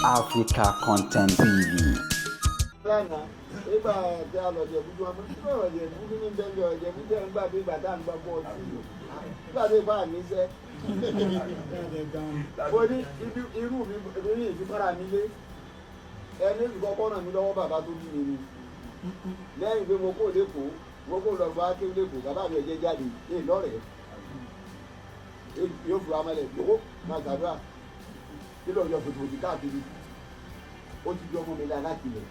Africa Content TV. Ìgbà tí a lọ jẹ̀bú tí wọ́n mú kí ọ̀rọ̀ jẹ̀bú kí ní bẹ́ẹ̀ ọ̀rọ̀ jẹ̀bú tẹ̀ ń gbà bí ìgbà tá à ń gbà bọ́ ọtí nígbà tí ìbá mi sẹ́. Mo ní irú mi ní ìfipára mi lé ẹni ìkọ́kọ́ náà mi lọ́wọ́ bàbá tó bí mi ni. Lẹ́yìn pé mo kó lẹ́kọ̀ọ́ mo kó lọ bá ké lẹ́kọ̀ọ́ bàbá mi ẹ̀jẹ̀ jáde ní ìlọ́rẹ̀ẹ́. Yóò fi amẹ́lẹ̀ yòó máa gbàdúrà kí lóò yọ fòtòfòtò káàkiri ó ti di ọmọ mi lára kìlẹ̀.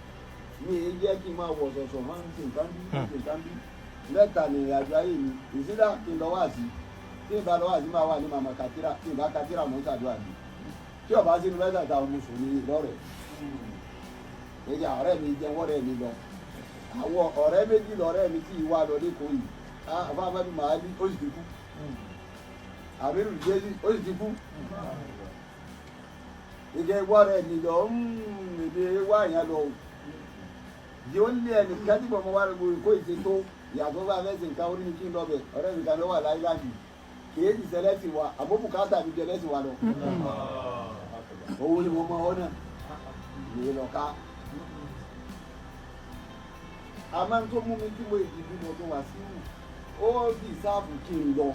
Mi èyí jẹ́ kí n máa wọ̀ sọ̀sọ̀ máa ń ṣe nǹkan bí mẹ́ta ní ìrìnàjò ayé mi ìsídà kí n lọ wá sí tí n bá lọ wá sí máa wà ní màmá kàtírà tí n bá kàtírà mọ́ ṣàdúrà mi tí ọba sínú mẹ́ta táwọn mùsùlùmí lọ́rẹ̀ èyí ọ̀rẹ́ mi jẹ́ wọ́rẹ́ mi lọ àwọn ọ̀rẹ́ méjì lọ́rẹ́ mi tí ìwà lọ lẹ́kọ̀ọ́ yìí afáfábí màá bí ó sì ti kú àbírù jésù ó sì ti kú ìjẹ́ wọ́rẹ́ mi lọ èdè wá ìyẹn lọ yóò lé ẹnì kájí bọ̀ mọ́ wá lóko ìkó ìṣe tó ìyàtọ̀ bá fẹ́ ṣe nǹkan orí ni kí n lọ bẹ̀ ọ̀rẹ́ mi kan ló wà láyéláàjì kì í ti ṣẹlẹ̀ sí wa àmọ́ bùkátà mi jẹ lẹ́sìn wa lọ. owó ni mo mọ ọ náà lè lọ ká. àmọ́ tó mú mi kí mo ìdìbò mo tó wá sí ó bì sáàbù kí n lọ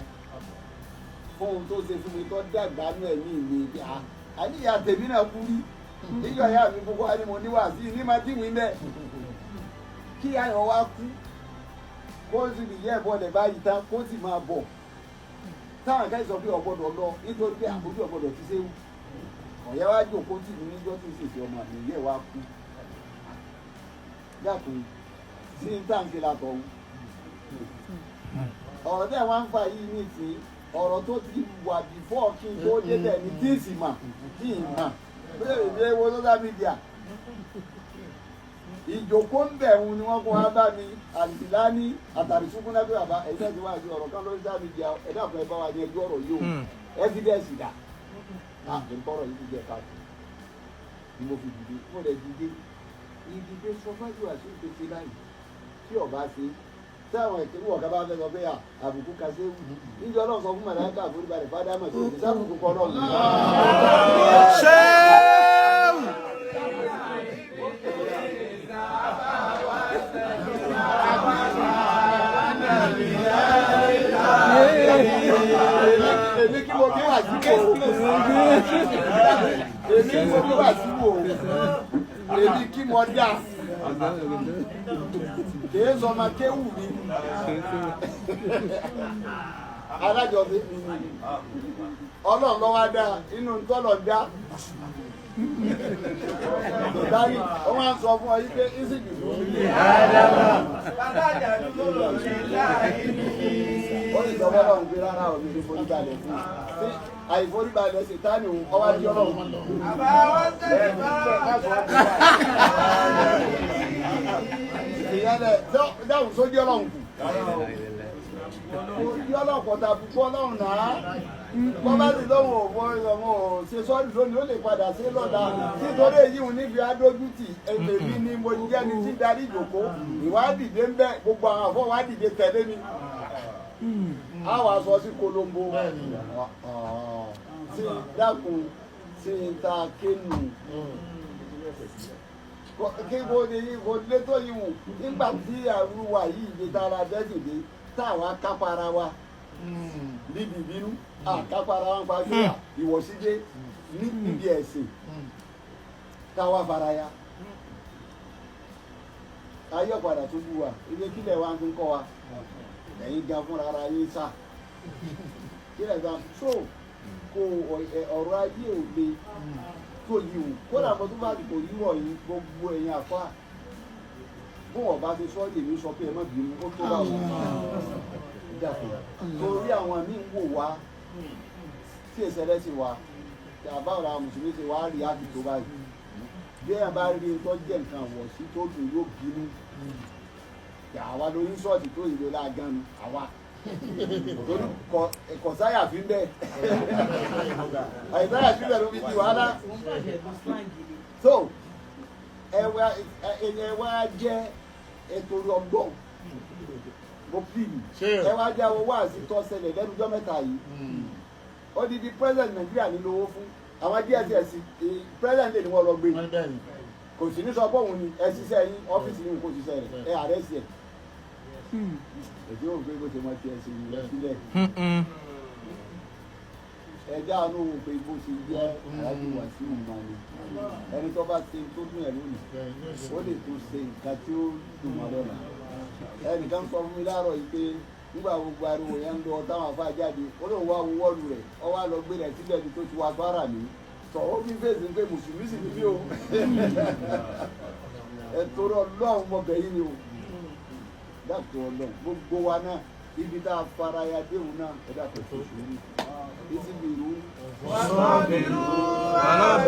fún ohun tó ṣe fún mi tó dàgbà nú ẹ̀mí mi bí a àníyà tèmi náà kú rí níjọ ìyá mi gbogbo wa ni mo níwà sí ní máa dín mi bẹ́ẹ̀ kí ayọ̀ wá kú kó sì lè yẹ ẹ̀bọ rẹ̀ báyìí tán kó sì máa bọ̀ táwọn akẹ́kọ̀ọ́ sọ pé ọ̀gbọ́dọ̀ lọ nítorí pé àbójú ọ̀gbọ́dọ̀ ti séwu ọ̀yẹ́ wá jòkó tì mí níjọ́ tó ṣèṣe ọmọ mi yẹ wá kú yàtọ̀ sí ní táǹkì látọ̀ ọ̀rọ̀ tẹ̀ wá ń fa yìí ní ìsìn ọ̀rọ̀ tó ti wà bífọ́ kí n tó débẹ̀ ní díìsì mà kí n mà bẹ́ẹ̀ ìdílé wo social media ìjòkó ń bẹ̀ wọn ni wọ́n kó wá bá mi àlìlá ní àtàrísúkú náà bí bàbá ẹ̀yìn náà ti wá sí ọ̀rọ̀ kan lórí social media ẹ̀dá fún ẹ̀bá wa ní ẹjọ́ ọ̀rọ̀ yìí o evidence dà láti ń kọ́rọ̀ yìí jẹ́ káàkiri ni mo fi dìde mo lè dìde ìdìde sọ fájú àti ìpèsè báyìí tí ọba ṣe táwọn ìkéwù ọ̀gá bá fẹ́ sọ pé àbùkù kaṣéwù níjọ́ náà sọ fún màláíkà àforíbalẹ̀ fádámà tó ti sábùkù kọ́ náà. Èmi kí mo bí wà sí wò èmi kí mo bí wà sí wò èmi kí mo dá kìí sọ ma kéwù mi alájọbí ọlọ́run ló wá dá inú tọ́lọ̀ dá ìdárí ó máa ń sọ fún ọ yí pé ìsìnkú ló ń bí ó ní ìjọba ọlọ́run gbé rárá òbí ní foríbalẹ̀ fún un àìforíbalẹ̀ ṣètánì òun ọwá jí ọlọ́run ìyẹnlẹ̀ dáhùn sójú ọlọ́run kù ojú ọlọ́run kọ̀tà púpọ̀ ọlọ́run náà wọ́n bá ti lọ́wọ́ ọmọ ṣe sọ́ọ̀dù lónìí ó lè padà sí lọ́dà nítorí èyí ò níbi adójútì èmi ni mo jẹ́ ni tí darí ìjòkó ìwádìí ń bẹ gbogbo àwọn àfọwádìí tẹ̀lé mi àwọn aṣọ sí kolombo sí dákun sí ta kéènù kí wo ni wo lé tó yìí wò nígbà tí àrùwà yìí lè tara dẹ́sìdé táwa kápára wa níbi ìbínú àkápára wa ń pa síra ìwọ̀sídé níbi ẹ̀sìn táwa faraya ayé ọ̀padà tó bú wa ilé kílẹ̀ wa ń tún kọ́ wa ẹ̀yin ga fúnra ara yín sá kílẹ̀ gan so kò ọ̀rọ̀ ayé ò le tó yìí o kódà mo tún bá ti kò yíwọ̀ yìí gbogbo ẹ̀yin àfa bó wọ́n bá ti sọ ọ́ lèmi sọ pé ẹ má bínú ó tó bá wọn torí àwọn míì ń wò wá tí èsì ẹlẹ́sìn wa àbá ọ̀rọ̀ àwọn mùsùlùmí ti wá rí àti tó báyìí bí èèyàn bá rí tó jẹ́ nǹkan wọ̀ sí tó dùn yóò bínú àwa lórí sọ́ọ̀tì tó ìlú láàgán ni àwa kò sáyà fi ń bẹ́ẹ̀ àìsáyà fi bẹ́ẹ̀ ló fi di wàhálà so ẹ wá jẹ́ ètò ọgbọ́n mo pìlì ẹ wá jẹ́ àwọn wáàsí tó ṣẹlẹ̀ lẹ́nu ọjọ́ mẹ́ta yìí odidi president Nàìjíríà ní lówó fún àwọn DSS president ni wọ́n lọ gbé kò sí ní sọ pé òun ni ẹ ṣiṣẹ́ yín ọ́fíìsì yín kò ṣiṣẹ́ rẹ̀ ẹ àrẹ́sì ẹ̀ èdè òun pé bó ṣe mọ ti ẹsẹ̀ ìlú sílẹ̀ ẹjẹ́ àánú òun pé bó ṣe jẹ́ aláàjì Wasiu máa ní ẹni tó bá ṣe tó dún ẹ̀ lónìí ó lè tó ṣe nǹkan tí ó dùn mọ́ lọ́la ẹnìkan sọ fún mi láàárọ̀ yìí pé nígbà gbogbo ariwo yẹn ń lọ táwọn afá jáde ó lóun wá wọ́ọ̀lù rẹ̀ ọ wá lọ gbé rẹ̀ sílẹ̀ ní tó ti wá fara mi sọ ó fi fèsì pé mùsùlùmí sì ní bí o ẹ̀tọ́ Ọlọ́run mọ̀bẹ̀yìn ni o dàtọ̀ Ọlọ́run gbogbo wa náà ibi tá a fara ya déhùn náà ẹ̀dá pẹ̀lú ìṣòro ìsìbìrú.